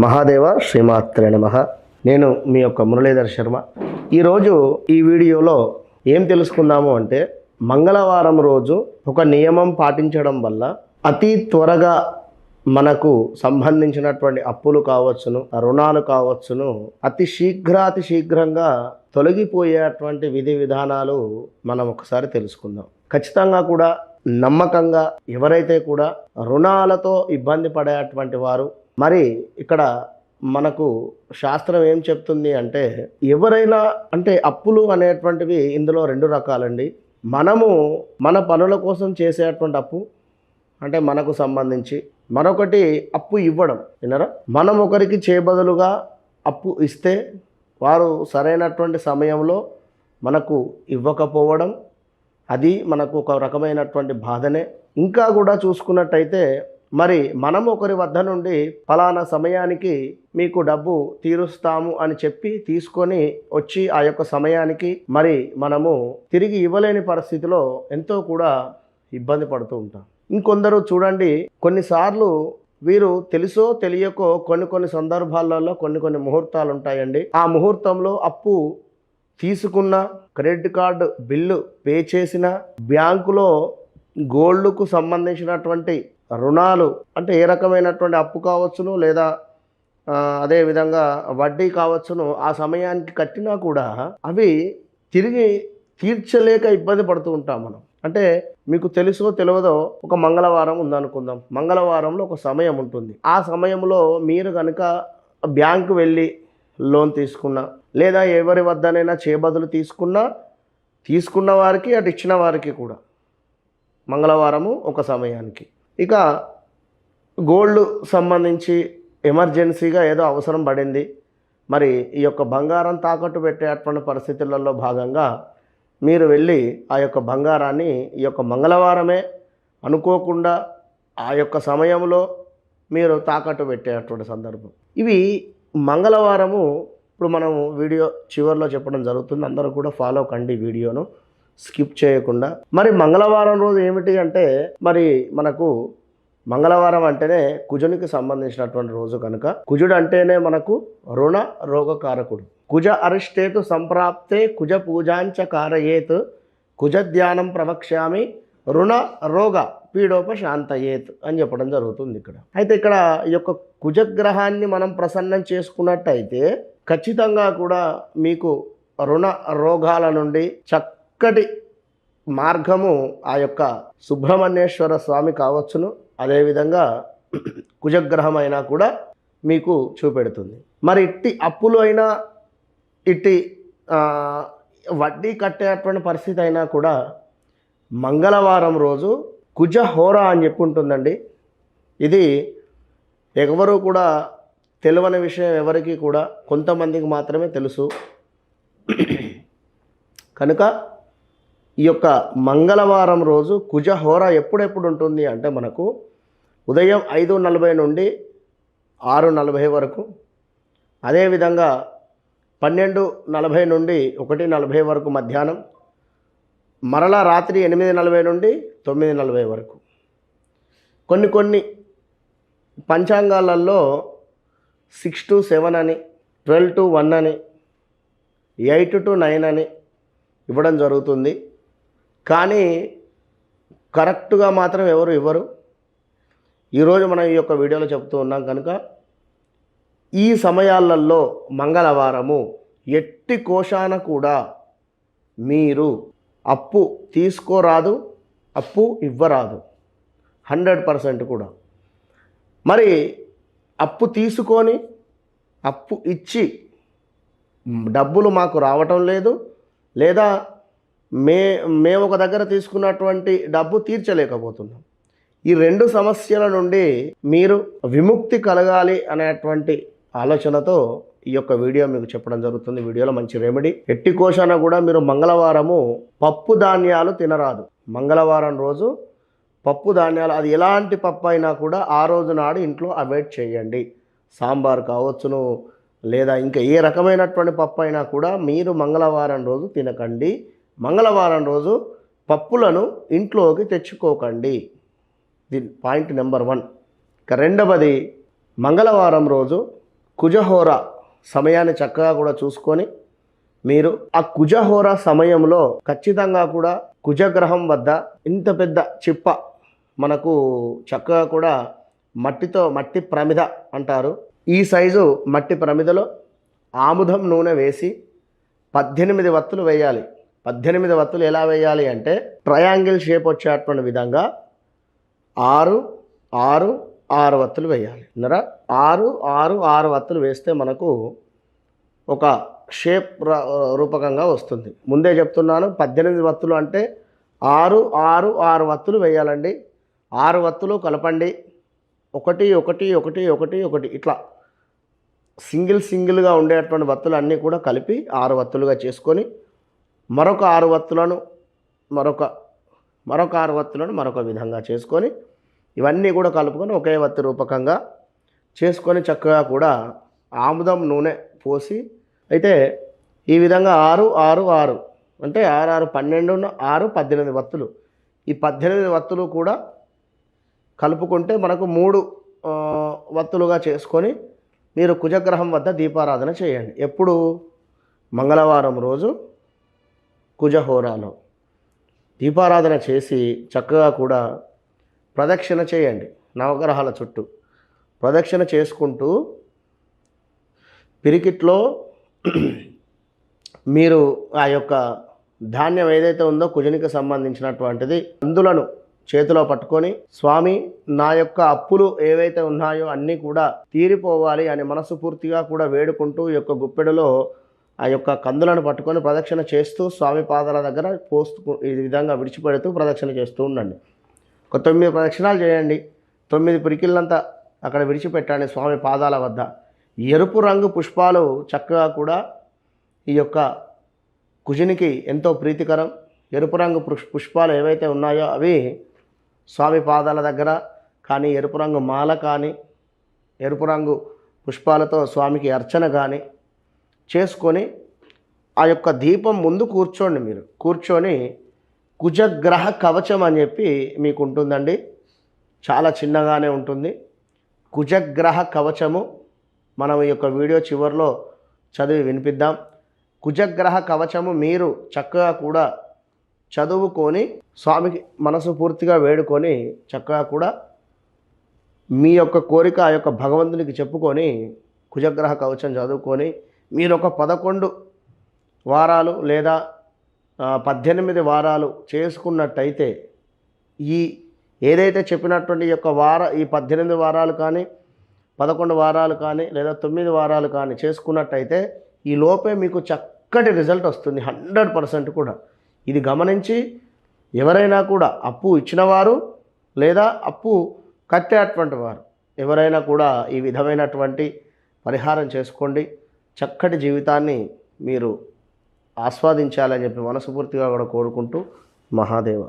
మహాదేవ శ్రీమాత్రే నమః. నేను మీ యొక్క మురళీధర్ శర్మ. ఈరోజు ఈ వీడియోలో ఏం తెలుసుకుందాము అంటే, మంగళవారం రోజు ఒక నియమం పాటించడం వల్ల అతి త్వరగా మనకు సంబంధించినటువంటి అప్పులు కావచ్చును, రుణాలు కావచ్చును, అతి శీఘ్రంగా తొలగిపోయేటువంటి విధి విధానాలు మనం ఒకసారి తెలుసుకుందాం. ఖచ్చితంగా కూడా నమ్మకంగా ఎవరైతే కూడా రుణాలతో ఇబ్బంది పడేటువంటి వారు, మరి ఇక్కడ మనకు శాస్త్రం ఏం చెప్తుంది అంటే, ఎవరైనా అంటే అప్పులు అనేటువంటివి ఇందులో రెండు రకాలండి. మనము మన పనుల కోసం చేసేటువంటి అప్పు అంటే మనకు సంబంధించి, మరొకటి అప్పు ఇవ్వడం. వినరా, మనం ఒకరికి చేయబదులుగా అప్పు ఇస్తే వారు సరైనటువంటి సమయంలో మనకు ఇవ్వకపోవడం, అది మనకు ఒక రకమైనటువంటి బాధనే. ఇంకా కూడా చూసుకున్నట్టయితే, మరి మనం ఒకరి వద్ద నుండి ఫలానా సమయానికి మీకు డబ్బు తీరుస్తాము అని చెప్పి తీసుకొని వచ్చి ఆ యొక్క సమయానికి మరి మనము తిరిగి ఇవ్వలేని పరిస్థితిలో ఎంతో కూడా ఇబ్బంది పడుతూ ఉంటాం. ఇంకొందరు చూడండి, కొన్నిసార్లు వీరు తెలుసో తెలియకో కొన్ని సందర్భాలలో కొన్ని ముహూర్తాలు ఉంటాయండి. ఆ ముహూర్తంలో అప్పు తీసుకున్న, క్రెడిట్ కార్డు బిల్లు పే చేసిన, బ్యాంకులో గోల్డ్కు సంబంధించినటువంటి రుణాలు అంటే ఏ రకమైనటువంటి అప్పు కావచ్చును, లేదా అదేవిధంగా వడ్డీ కావచ్చును, ఆ సమయానికి కట్టినా కూడా అవి తిరిగి తీర్చలేక ఇబ్బంది పడుతూ ఉంటాం మనం. అంటే మీకు తెలుసో తెలియదో, ఒక మంగళవారం ఉందనుకుందాం. మంగళవారంలో ఒక సమయం ఉంటుంది. ఆ సమయంలో మీరు కనుక బ్యాంకు వెళ్ళి లోన్ తీసుకున్నా, లేదా ఎవరి వద్దనైనా చేయబదులు తీసుకున్న వారికి, అటు ఇచ్చిన వారికి కూడా మంగళవారము ఒక సమయానికి. ఇక గోల్డ్ సంబంధించి ఎమర్జెన్సీగా ఏదో అవసరం పడింది, మరి ఈ యొక్క బంగారం తాకట్టు పెట్టేటువంటి పరిస్థితులలో భాగంగా మీరు వెళ్ళి ఆ యొక్క బంగారాన్ని ఈ యొక్క మంగళవారమే అనుకోకుండా ఆ యొక్క సమయంలో మీరు తాకట్టు పెట్టేటువంటి సందర్భం. ఇవి మంగళవారము ఇప్పుడు మనం వీడియో చివరిలో చెప్పడం జరుగుతుంది. అందరూ కూడా ఫాలో కండి వీడియోను, స్కిప్ చేయకుండా. మరి మంగళవారం రోజు ఏమిటి అంటే, మరి మనకు మంగళవారం అంటేనే కుజునికి సంబంధించినటువంటి రోజు కనుక, కుజుడు అంటేనే మనకు రుణ రోగకారకుడు. కుజ అరిష్టేతు సంప్రాప్తే కుజ పూజాంచ కారయేత్ కుజ ధ్యానం ప్రవక్ష్యామి రుణ రోగ పీడోపశాంతయేత్ అని చెప్పడం జరుగుతుంది ఇక్కడ. అయితే ఇక్కడ ఈ యొక్క కుజగ్రహాన్ని మనం ప్రసన్నం చేసుకున్నట్టయితే ఖచ్చితంగా కూడా మీకు రుణ రోగాల నుండి చక్కటి మార్గము ఆ యొక్క సుబ్రహ్మణ్యేశ్వర స్వామి కావచ్చును, అదేవిధంగా కుజగ్రహం అయినా కూడా మీకు చూపెడుతుంది. మరి ఇట్టి అప్పులు అయినా, ఇట్టి వడ్డీ కట్టేటువంటి పరిస్థితి అయినా కూడా మంగళవారం రోజు కుజ హోరా అని చెప్పి ఉంటుందండి. ఇది ఎవరు కూడా తెలియని విషయం, ఎవరికి కూడా కొంతమందికి మాత్రమే తెలుసు. కనుక ఈ యొక్క మంగళవారం రోజు కుజ హోరా ఎప్పుడెప్పుడు ఉంటుంది అంటే, మనకు ఉదయం 5:40 నుండి 6:40 వరకు, అదేవిధంగా 12:40 నుండి 1:40 వరకు మధ్యాహ్నం, మరలా రాత్రి 8:40 నుండి 9:40 వరకు. కొన్ని పంచాంగాలలో 6 to 7 అని, 12 to 1 అని, 8 to 9 అని ఇవ్వడం జరుగుతుంది. కానీ కరెక్ట్గా మాత్రం ఎవరు ఇవ్వరు. ఈరోజు మనం ఈ యొక్క వీడియోలో చెప్తూ ఉన్నాం కనుక, ఈ సమయాలలో మంగళవారము ఎట్టి కోశాన కూడా మీరు అప్పు తీసుకోరాదు, అప్పు ఇవ్వరాదు 100% కూడా. మరి అప్పు తీసుకొని అప్పు ఇచ్చి డబ్బులు మాకు రావటం లేదు, లేదా మేము ఒక దగ్గర తీసుకున్నటువంటి డబ్బు తీర్చలేకపోతున్నాం, ఈ రెండు సమస్యల నుండి మీరు విముక్తి కలగాలి అనేటువంటి ఆలోచనతో ఈ యొక్క వీడియో మీకు చెప్పడం జరుగుతుంది. వీడియోలో మంచి రెమెడీ. ఎట్టి కోశాన కూడా మీరు మంగళవారము పప్పు ధాన్యాలు తినరాదు. మంగళవారం రోజు పప్పు ధాన్యాలు, అది ఎలాంటి పప్పు అయినా కూడా ఆ రోజు నాడు ఇంట్లో అవాయిడ్ చేయండి. సాంబార్ కావచ్చును, లేదా ఇంకా ఏ రకమైనటువంటి పప్పు అయినా కూడా మీరు మంగళవారం రోజు తినకండి. మంగళవారం రోజు పప్పులను ఇంట్లోకి తెచ్చుకోకండి. ఇది పాయింట్ నెంబర్ 1. ఇక రెండవది, మంగళవారం రోజు కుజహోర సమయాన్ని చక్కగా కూడా చూసుకొని మీరు ఆ కుజహోర సమయంలో ఖచ్చితంగా కూడా కుజగ్రహం వద్ద ఇంత పెద్ద చిప్ప మనకు చక్కగా కూడా మట్టి ప్రమిద అంటారు, ఈ సైజు మట్టి ప్రమిదలో ఆముదం నూనె వేసి 18 వత్తులు వేయాలి. 18 వత్తులు ఎలా వేయాలి అంటే ట్రయాంగిల్ షేప్ వచ్చేటువంటి విధంగా 6 6 6 వత్తులు వేయాలి. అన్నరా 6 6 6 వత్తులు వేస్తే మనకు ఒక షేప్ రూపకంగా వస్తుంది. ముందే చెప్తున్నాను, 18 వత్తులు అంటే 6 6 6 వత్తులు వేయాలండి. 6 వత్తులు కలపండి. 1 1 1 1 1 ఇట్లా సింగిల్గా ఉండేటువంటి వత్తులు అన్నీ కూడా కలిపి 6 వత్తులుగా చేసుకొని మరొక 6 వత్తులను మరొక 6 వత్తులను మరొక విధంగా చేసుకొని ఇవన్నీ కూడా కలుపుకొని ఒకే వత్తి రూపకంగా చేసుకొని చక్కగా కూడా ఆముదం నూనె పోసి, అయితే ఈ విధంగా 6 6 6 అంటే 6 6 12 6 18 వత్తులు, ఈ 18 వత్తులు కూడా కలుపుకుంటే మనకు 3 వత్తులుగా చేసుకొని మీరు కుజగ్రహం వద్ద దీపారాధన చేయండి. ఎప్పుడు? మంగళవారం రోజు కుజహోరాలో దీపారాధన చేసి చక్కగా కూడా ప్రదక్షిణ చేయండి. నవగ్రహాల చుట్టూ ప్రదక్షిణ చేసుకుంటూ పిరికిట్లో మీరు ఆ యొక్క ధాన్యం ఏదైతే ఉందో కుజునికి సంబంధించినటువంటిది అందులను చేతిలో పట్టుకొని, స్వామి నా యొక్క అప్పులు ఏవైతే ఉన్నాయో అన్నీ కూడా తీరిపోవాలి అని మనస్ఫూర్తిగా కూడా వేడుకుంటూ ఈ యొక్క గుప్పెడులో ఆ యొక్క కందులను పట్టుకొని ప్రదక్షిణ చేస్తూ స్వామి పాదాల దగ్గర పోస్తూ ఈ విధంగా విడిచిపెడుతూ ప్రదక్షిణ చేస్తూ ఉండండి. ఒక 9 ప్రదక్షిణాలు చేయండి. 9 పిరికిళ్ళంతా అక్కడ విడిచిపెట్టండి స్వామి పాదాల వద్ద. ఎరుపు రంగు పుష్పాలు చక్కగా కూడా ఈ యొక్క కుజునికి ఎంతో ప్రీతికరం. ఎరుపు రంగు పుష్పాలు ఏవైతే ఉన్నాయో అవి స్వామి పాదాల దగ్గర కానీ, ఎరుపు రంగు మాల కానీ, ఎరుపు రంగు పుష్పాలతో స్వామికి అర్చన కానీ చేసుకొని ఆ యొక్క దీపం ముందు కూర్చోండి. మీరు కూర్చొని కుజగ్రహ కవచం అని చెప్పి మీకు ఉంటుందండి, చాలా చిన్నగానే ఉంటుంది. కుజగ్రహ కవచము మనం ఈ యొక్క వీడియో చివరిలో చదివి వినిపిద్దాం. కుజగ్రహ కవచము మీరు చక్కగా కూడా చదువుకొని స్వామికి మనసు పూర్తిగా వేడుకొని చక్కగా కూడా మీ యొక్క కోరిక ఆ యొక్క భగవంతునికి చెప్పుకొని కుజగ్రహ కవచం చదువుకొని మీరు ఒక 11 వారాలు లేదా 18 వారాలు చేసుకున్నట్టయితే ఈ ఏదైతే చెప్పినటువంటి యొక్క ఈ 18 వారాలు కానీ 11 వారాలు కానీ లేదా 9 వారాలు కానీ చేసుకున్నట్టయితే ఈ లోపే మీకు చక్కటి రిజల్ట్ వస్తుంది 100% కూడా. ఇది గమనించి ఎవరైనా కూడా అప్పు ఇచ్చినవారు లేదా అప్పు కట్టేటువంటి వారు ఎవరైనా కూడా ఈ విధమైనటువంటి పరిహారం చేసుకోండి. చక్కటి జీవితాన్ని మీరు ఆస్వాదించాలని చెప్పి మనస్ఫూర్తిగా కూడా కోరుకుంటూ, మహాదేవ.